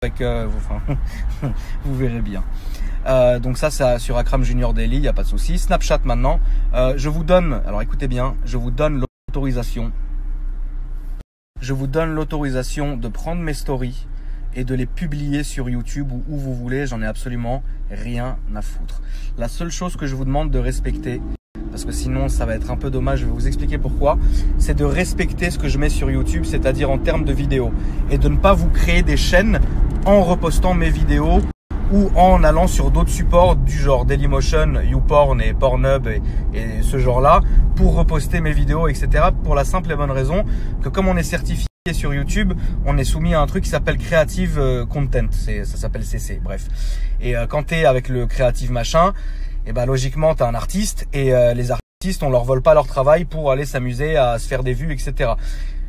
avec enfin, vous verrez bien. Donc ça, c'est sur Akram Junior Daily, il n'y a pas de souci. Snapchat maintenant, je vous donne, alors écoutez bien, je vous donne l'autorisation. Je vous donne l'autorisation de prendre mes stories et de les publier sur YouTube ou où vous voulez. J'en ai absolument rien à foutre. La seule chose que je vous demande de respecter, parce que sinon ça va être un peu dommage, je vais vous expliquer pourquoi, c'est de respecter ce que je mets sur YouTube, c'est-à-dire en termes de vidéos, et de ne pas vous créer des chaînes en repostant mes vidéos ou en allant sur d'autres supports du genre Dailymotion, YouPorn et Pornhub et ce genre-là pour reposter mes vidéos, etc. Pour la simple et bonne raison que comme on est certifié sur YouTube, on est soumis à un truc qui s'appelle Creative Content, ça s'appelle CC, bref. Et quand tu es avec le Creative machin, et ben logiquement tu es un artiste et les artistes on leur vole pas leur travail pour aller s'amuser à se faire des vues, etc.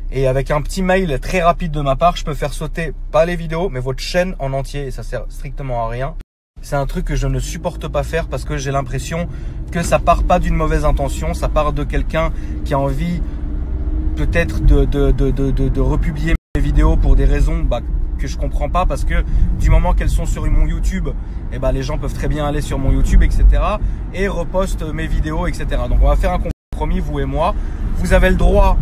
Et avec un petit mail très rapide de ma part, je peux faire sauter, pas les vidéos, mais votre chaîne en entier. Et ça sert strictement à rien. C'est un truc que je ne supporte pas faire parce que j'ai l'impression que ça part pas d'une mauvaise intention. Ça part de quelqu'un qui a envie peut-être de republier mes vidéos pour des raisons que je comprends pas. Parce que du moment qu'elles sont sur mon YouTube, eh ben, les gens peuvent très bien aller sur mon YouTube, etc. et repostent mes vidéos, etc. Donc on va faire un compromis, vous et moi. Vous avez le droit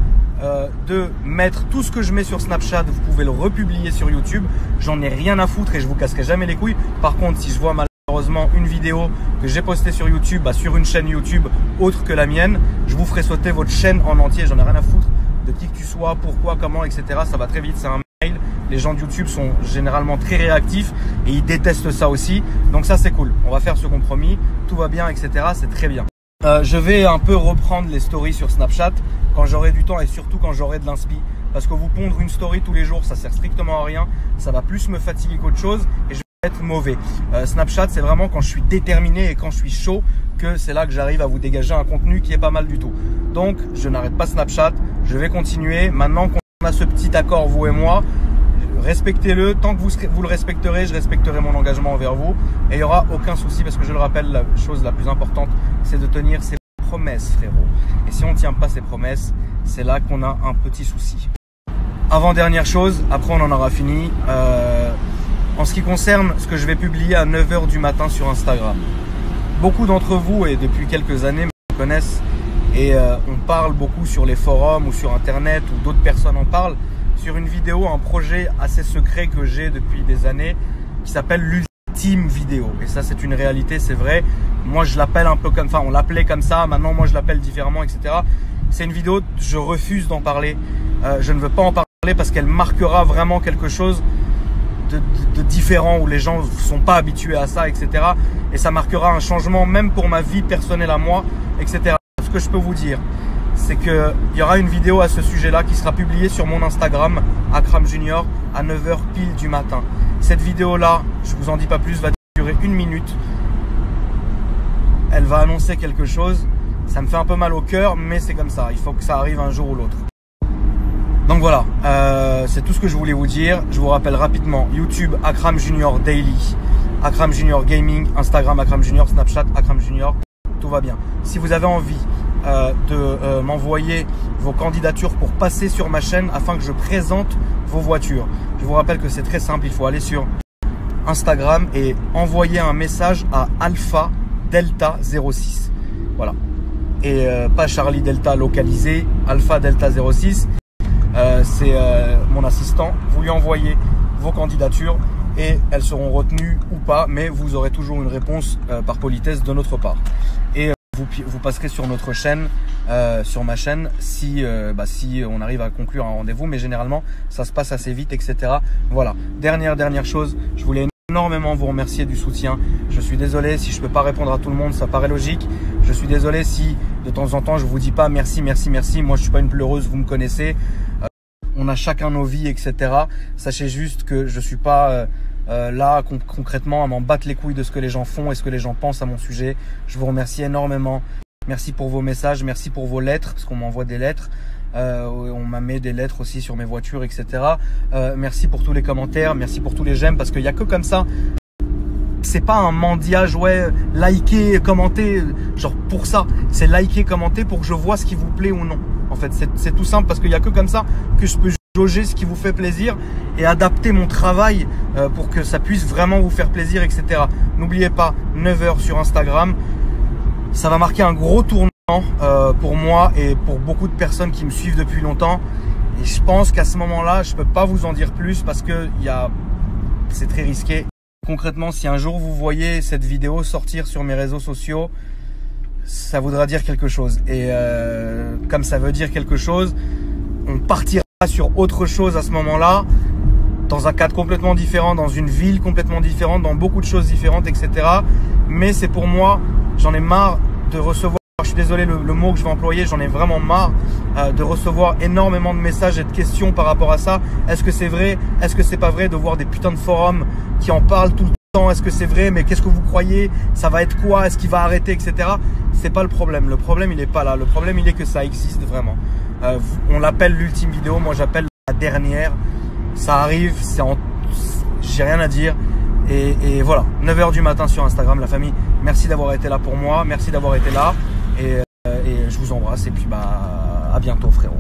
de mettre tout ce que je mets sur Snapchat, vous pouvez le republier sur YouTube, j'en ai rien à foutre et je vous casserai jamais les couilles. Par contre, si je vois malheureusement une vidéo que j'ai postée sur YouTube, sur une chaîne YouTube autre que la mienne, je vous ferai sauter votre chaîne en entier, j'en ai rien à foutre de qui que tu sois, pourquoi, comment, etc. Ça va très vite, c'est un mail. Les gens de YouTube sont généralement très réactifs et ils détestent ça aussi, donc ça c'est cool, on va faire ce compromis, tout va bien, etc. C'est très bien. Je vais un peu reprendre les stories sur Snapchat quand j'aurai du temps et surtout quand j'aurai de l'inspi. Parce que vous pondre une story tous les jours, ça sert strictement à rien. Ça va plus me fatiguer qu'autre chose et je vais être mauvais. Snapchat, c'est vraiment quand je suis déterminé et quand je suis chaud que c'est là que j'arrive à vous dégager un contenu qui est pas mal du tout. Donc, je n'arrête pas Snapchat. Je vais continuer. Maintenant qu'on a ce petit accord, vous et moi, respectez-le. Tant que vous le respecterez, je respecterai mon engagement envers vous. Et il n'y aura aucun souci parce que je le rappelle, la chose la plus importante, c'est de tenir ses promesses, frérot. Et si on ne tient pas ses promesses, c'est là qu'on a un petit souci. Avant-dernière chose, après on en aura fini. En ce qui concerne ce que je vais publier à 9 h du matin sur Instagram. Beaucoup d'entre vous, et depuis quelques années, me connaissent et on parle beaucoup sur les forums ou sur Internet ou d'autres personnes en parlent sur une vidéo, un projet assez secret que j'ai depuis des années qui s'appelle l'ultime vidéo. Et ça, c'est une réalité, c'est vrai. Moi, je l'appelle un peu comme, enfin, on l'appelait comme ça. Maintenant, moi, je l'appelle différemment, etc. C'est une vidéo, je refuse d'en parler. Je ne veux pas en parler parce qu'elle marquera vraiment quelque chose de différent où les gens ne sont pas habitués à ça, etc. Et ça marquera un changement même pour ma vie personnelle à moi, etc. Ce que je peux vous dire, c'est qu'il y aura une vidéo à ce sujet-là qui sera publiée sur mon Instagram, Akram Junior, à 9 h pile du matin. Cette vidéo-là, je vous en dis pas plus, va durer 1 minute. Elle va annoncer quelque chose. Ça me fait un peu mal au cœur, mais c'est comme ça. Il faut que ça arrive un jour ou l'autre. Donc voilà, c'est tout ce que je voulais vous dire. Je vous rappelle rapidement, YouTube, Akram Junior Daily, Akram Junior Gaming, Instagram, Akram Junior, Snapchat, Akram Junior. Tout va bien. Si vous avez envie de m'envoyer vos candidatures pour passer sur ma chaîne afin que je présente vos voitures, je vous rappelle que c'est très simple. Il faut aller sur Instagram et envoyer un message à Alpha Delta 06. Voilà. Et pas Charlie Delta localisé, Alpha Delta 06. C'est mon assistant. Vous lui envoyez vos candidatures et elles seront retenues ou pas, mais vous aurez toujours une réponse par politesse de notre part. Et vous passerez sur notre chaîne, sur ma chaîne, si on arrive à conclure un rendez-vous, mais généralement ça se passe assez vite, etc. Voilà. Dernière chose, je voulais énormément vous remercier du soutien. Je suis désolé si je peux pas répondre à tout le monde, ça paraît logique. Je suis désolé si de temps en temps je vous dis pas merci. Moi je suis pas une pleureuse, vous me connaissez. On a chacun nos vies, etc. Sachez juste que je suis pas là concrètement à m'en battre les couilles de ce que les gens font et ce que les gens pensent à mon sujet. Je vous remercie énormément. Merci pour vos messages, merci pour vos lettres, parce qu'on m'envoie des lettres. On m'a mis des lettres aussi sur mes voitures, etc. Merci pour tous les commentaires, merci pour tous les j'aime, parce qu'il n'y a que comme ça. C'est pas un mendiage, ouais, liker, commenter, genre pour ça. C'est liker, commenter pour que je vois ce qui vous plaît ou non. En fait, c'est tout simple parce qu'il n'y a que comme ça que je peux jauger ce qui vous fait plaisir et adapter mon travail pour que ça puisse vraiment vous faire plaisir, etc. N'oubliez pas, 9h sur Instagram, ça va marquer un gros tournant pour moi et pour beaucoup de personnes qui me suivent depuis longtemps. Et je pense qu'à ce moment-là, je ne peux pas vous en dire plus parce que c'est très risqué. Concrètement, si un jour vous voyez cette vidéo sortir sur mes réseaux sociaux, ça voudra dire quelque chose. Et comme ça veut dire quelque chose, on partira sur autre chose à ce moment-là, dans un cadre complètement différent, dans une ville complètement différente, dans beaucoup de choses différentes, etc. Mais c'est pour moi, j'en ai marre de recevoir, je suis désolé le mot que je vais employer, j'en ai vraiment marre de recevoir énormément de messages et de questions par rapport à ça. Est-ce que c'est vrai? Est-ce que c'est pas vrai? De voir des putains de forums qui en parlent tout le temps. Est-ce que c'est vrai? Mais qu'est-ce que vous croyez? Ça va être quoi? Est-ce qu'il va arrêter, etc. C'est pas le problème. Le problème, il est pas là. Le problème, il est que ça existe vraiment. On l'appelle l'ultime vidéo. Moi, j'appelle la dernière. Ça arrive. J'ai rien à dire. Et voilà. 9h du matin sur Instagram, la famille. Merci d'avoir été là pour moi. Merci d'avoir été là. Et je vous embrasse. Et puis, à bientôt, frérot.